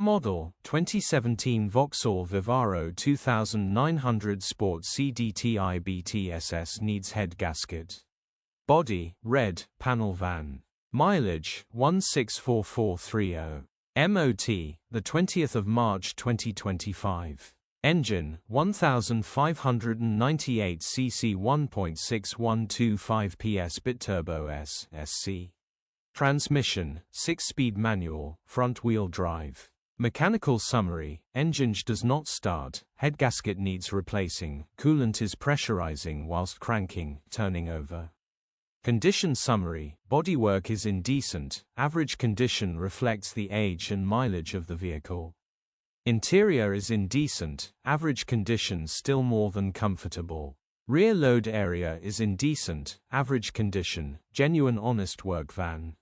Model 2017 Vauxhall Vivaro 2900 Sport Cdti Bt Ss needs head gasket. Body red, panel van. Mileage 164430. MOT the 20th of March 2025. Engine 1598 cc 1.6125 PS BITURBO S SC. Transmission 6-speed manual, front-wheel drive. Mechanical summary: Enginge does not start, head gasket needs replacing, coolant is pressurizing whilst cranking, turning over. Condition summary: bodywork is indecent, average condition reflects the age and mileage of the vehicle. Interior is indecent, average condition still more than comfortable. Rear load area is indecent, average condition, genuine honest work van.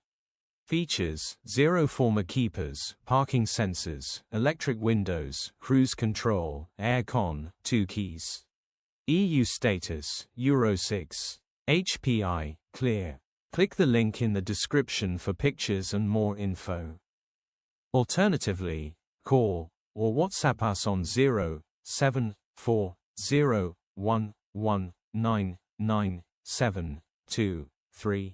Features: 0 former keepers, parking sensors, electric windows, cruise control, aircon, 2 keys. EU status, Euro 6. HPI, clear. Click the link in the description for pictures and more info. Alternatively, call or WhatsApp us on 07401199723.